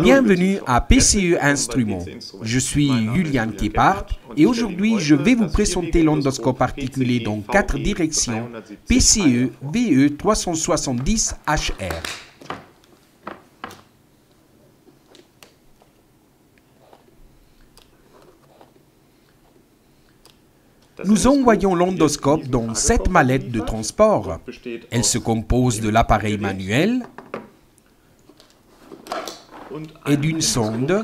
Bienvenue à PCE Instruments. Je suis Julian Keppard et aujourd'hui je vais vous présenter l'endoscope articulé dans 4 directions PCE VE370HR. Nous envoyons l'endoscope dans 7 mallettes de transport. Elle se compose de l'appareil manuel et d'une sonde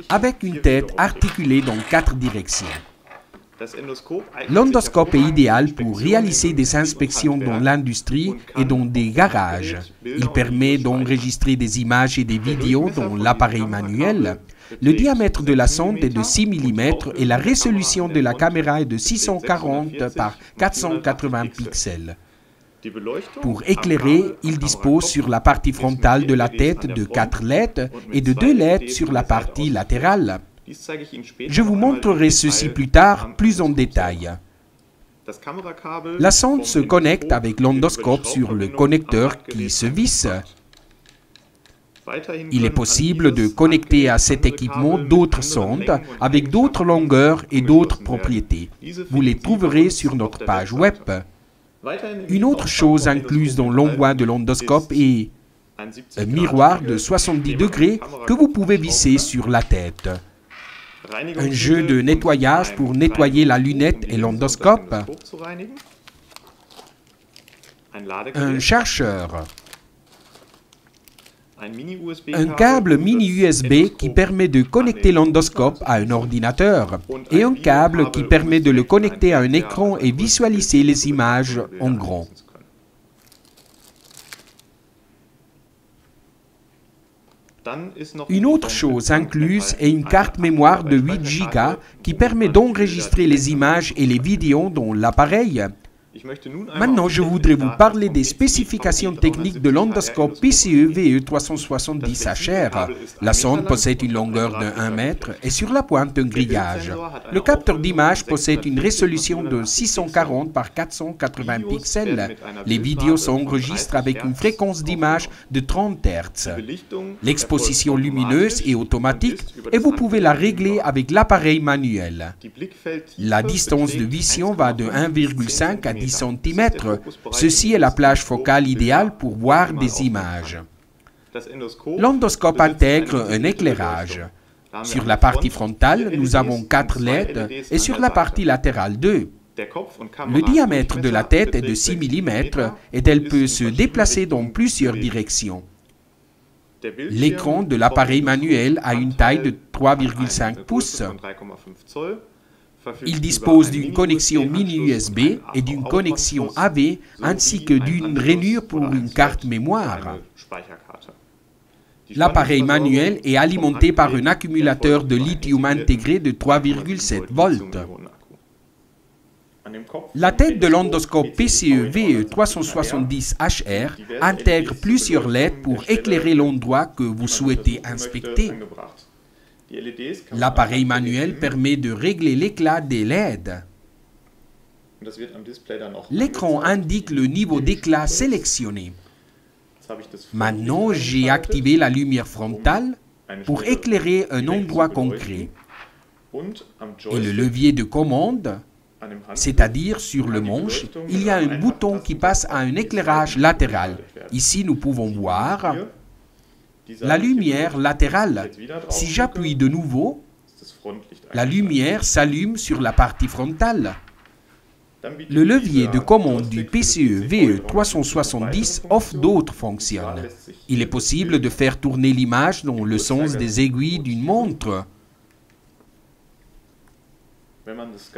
avec une tête articulée dans 4 directions. L'endoscope est idéal pour réaliser des inspections dans l'industrie et dans des garages. Il permet d'enregistrer des images et des vidéos dans l'appareil manuel. Le diamètre de la sonde est de 6 mm et la résolution de la caméra est de 640 par 480 pixels. Pour éclairer, il dispose sur la partie frontale de la tête de 4 LED et de 2 LED sur la partie latérale. Je vous montrerai ceci plus tard, plus en détail. La sonde se connecte avec l'endoscope sur le connecteur qui se visse. Il est possible de connecter à cet équipement d'autres sondes avec d'autres longueurs et d'autres propriétés. Vous les trouverez sur notre page web. Une autre chose incluse dans l'envoi de l'endoscope est un miroir de 70 degrés que vous pouvez visser sur la tête. Un jeu de nettoyage pour nettoyer la lunette et l'endoscope. Un chargeur. Un câble mini USB qui permet de connecter l'endoscope à un ordinateur et un câble qui permet de le connecter à un écran et visualiser les images en grand. Une autre chose incluse est une carte mémoire de 8 Go qui permet d'enregistrer les images et les vidéos dans l'appareil. Maintenant, je voudrais vous parler des spécifications techniques de l'endoscope PCE VE370HR. La sonde possède une longueur de 1 mètre et sur la pointe un grillage. Le capteur d'image possède une résolution de 640 par 480 pixels. Les vidéos s'enregistrent avec une fréquence d'image de 30 Hz. L'exposition lumineuse est automatique et vous pouvez la régler avec l'appareil manuel. La distance de vision va de 1,5 à 10 cm. Ceci est la plage focale idéale pour voir des images. L'endoscope intègre un éclairage. Sur la partie frontale, nous avons 4 LED et sur la partie latérale 2. Le diamètre de la tête est de 6 mm et elle peut se déplacer dans plusieurs directions. L'écran de l'appareil manuel a une taille de 3,5 pouces. Il dispose d'une connexion mini USB et d'une connexion AV ainsi que d'une rainure pour une carte mémoire. L'appareil manuel est alimenté par un accumulateur de lithium intégré de 3,7 volts. La tête de l'endoscope PCE VE370HR intègre plusieurs LED pour éclairer l'endroit que vous souhaitez inspecter. L'appareil manuel permet de régler l'éclat des LED. L'écran indique le niveau d'éclat sélectionné. Maintenant, j'ai activé la lumière frontale pour éclairer un endroit concret. Et le levier de commande, c'est-à-dire sur le manche, il y a un bouton qui passe à un éclairage latéral. Ici, nous pouvons voir la lumière latérale. Si j'appuie de nouveau, la lumière s'allume sur la partie frontale. Le levier de commande du PCE VE370 offre d'autres fonctions. Il est possible de faire tourner l'image dans le sens des aiguilles d'une montre.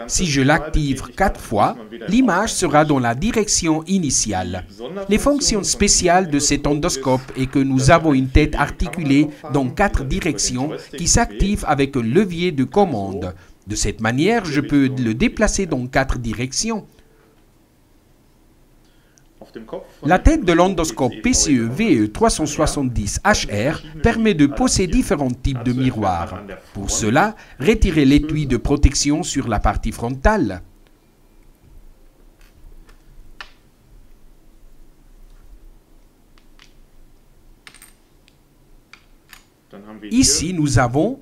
Si je l'active 4 fois, l'image sera dans la direction initiale. Les fonctions spéciales de cet endoscope est que nous avons une tête articulée dans 4 directions qui s'active avec un levier de commande. De cette manière, je peux le déplacer dans 4 directions. La tête de l'endoscope PCE VE370HR permet de poser différents types de miroirs. Pour cela, retirez l'étui de protection sur la partie frontale. Ici, nous avons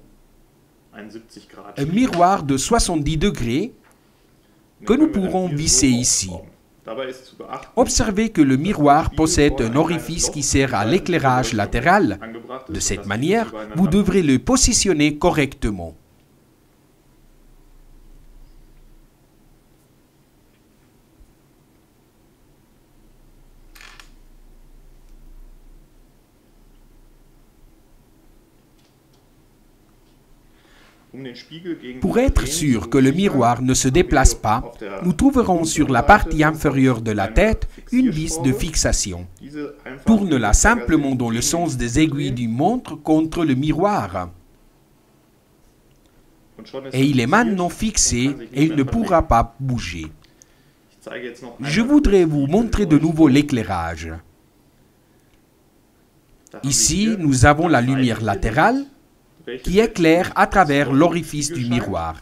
un miroir de 70 degrés que nous pourrons visser ici. Observez que le miroir possède un orifice qui sert à l'éclairage latéral. De cette manière, vous devrez le positionner correctement. Pour être sûr que le miroir ne se déplace pas, nous trouverons sur la partie inférieure de la tête une vis de fixation. Tourne-la simplement dans le sens des aiguilles d'une montre contre le miroir. Et il est maintenant fixé et il ne pourra pas bouger. Je voudrais vous montrer de nouveau l'éclairage. Ici, nous avons la lumière latérale qui éclaire à travers l'orifice du miroir.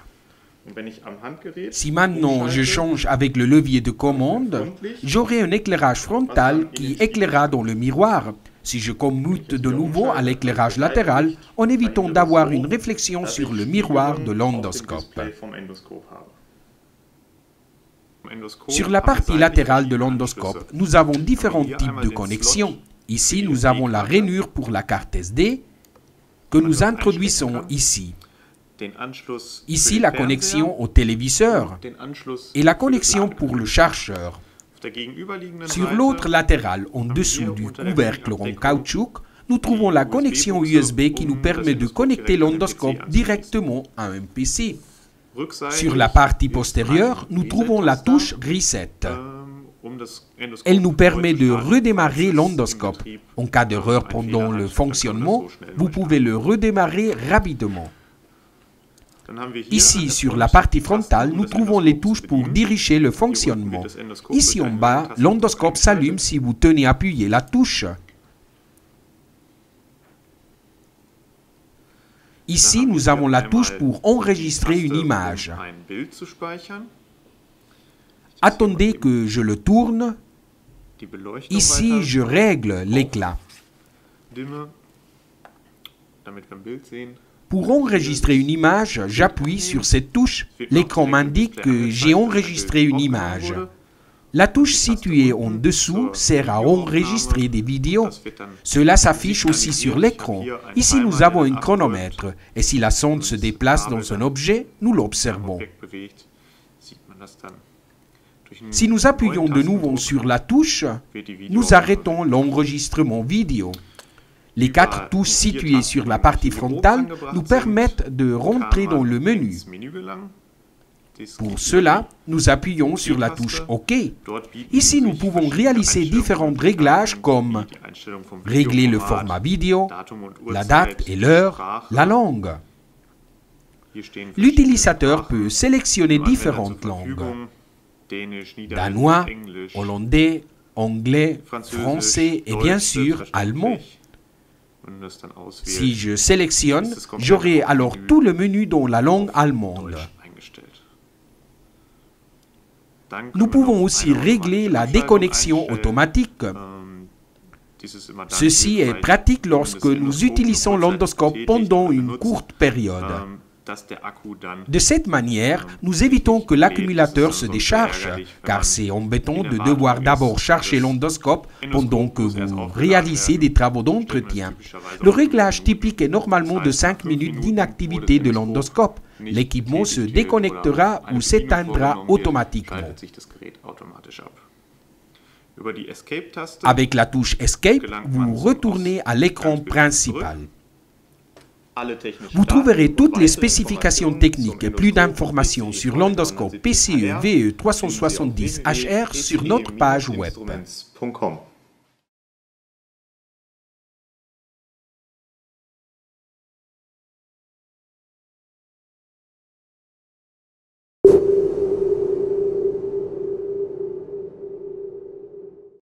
Si maintenant je change avec le levier de commande, j'aurai un éclairage frontal qui éclairera dans le miroir. Si je commute de nouveau à l'éclairage latéral, en évitant d'avoir une réflexion sur le miroir de l'endoscope. Sur la partie latérale de l'endoscope, nous avons différents types de connexions. Ici, nous avons la rainure pour la carte SD, que nous introduisons ici. Ici, la connexion au téléviseur et la connexion pour le chargeur. Sur l'autre latéral, en dessous du couvercle en caoutchouc, nous trouvons la connexion USB qui nous permet de connecter l'endoscope directement à un PC. Sur la partie postérieure, nous trouvons la touche Reset. Elle nous permet de redémarrer l'endoscope. En cas d'erreur pendant le fonctionnement, vous pouvez le redémarrer rapidement. Ici, sur la partie frontale, nous trouvons les touches pour diriger le fonctionnement. Ici en bas, l'endoscope s'allume si vous tenez appuyé la touche. Ici, nous avons la touche pour enregistrer une image. Attendez que je le tourne. Ici, je règle l'éclat. Pour enregistrer une image, j'appuie sur cette touche. L'écran m'indique que j'ai enregistré une image. La touche située en dessous sert à enregistrer des vidéos. Cela s'affiche aussi sur l'écran. Ici, nous avons un chronomètre. Et si la sonde se déplace dans un objet, nous l'observons. Si nous appuyons de nouveau sur la touche, nous arrêtons l'enregistrement vidéo. Les 4 touches situées sur la partie frontale nous permettent de rentrer dans le menu. Pour cela, nous appuyons sur la touche OK. Ici, nous pouvons réaliser différents réglages comme régler le format vidéo, la date et l'heure, la langue. L'utilisateur peut sélectionner différentes langues. Danois, hollandais, anglais, français et bien sûr allemand. Si je sélectionne, j'aurai alors tout le menu dans la langue allemande. Nous pouvons aussi régler la déconnexion automatique. Ceci est pratique lorsque nous utilisons l'endoscope pendant une courte période. De cette manière, nous évitons que l'accumulateur se décharge, car c'est embêtant de devoir d'abord charger l'endoscope pendant que vous réalisez des travaux d'entretien. Le réglage typique est normalement de 5 minutes d'inactivité de l'endoscope. L'équipement se déconnectera ou s'éteindra automatiquement. Avec la touche Escape, vous retournez à l'écran principal. Vous trouverez toutes les spécifications techniques et plus d'informations sur l'endoscope PCE VE370HR sur notre page web.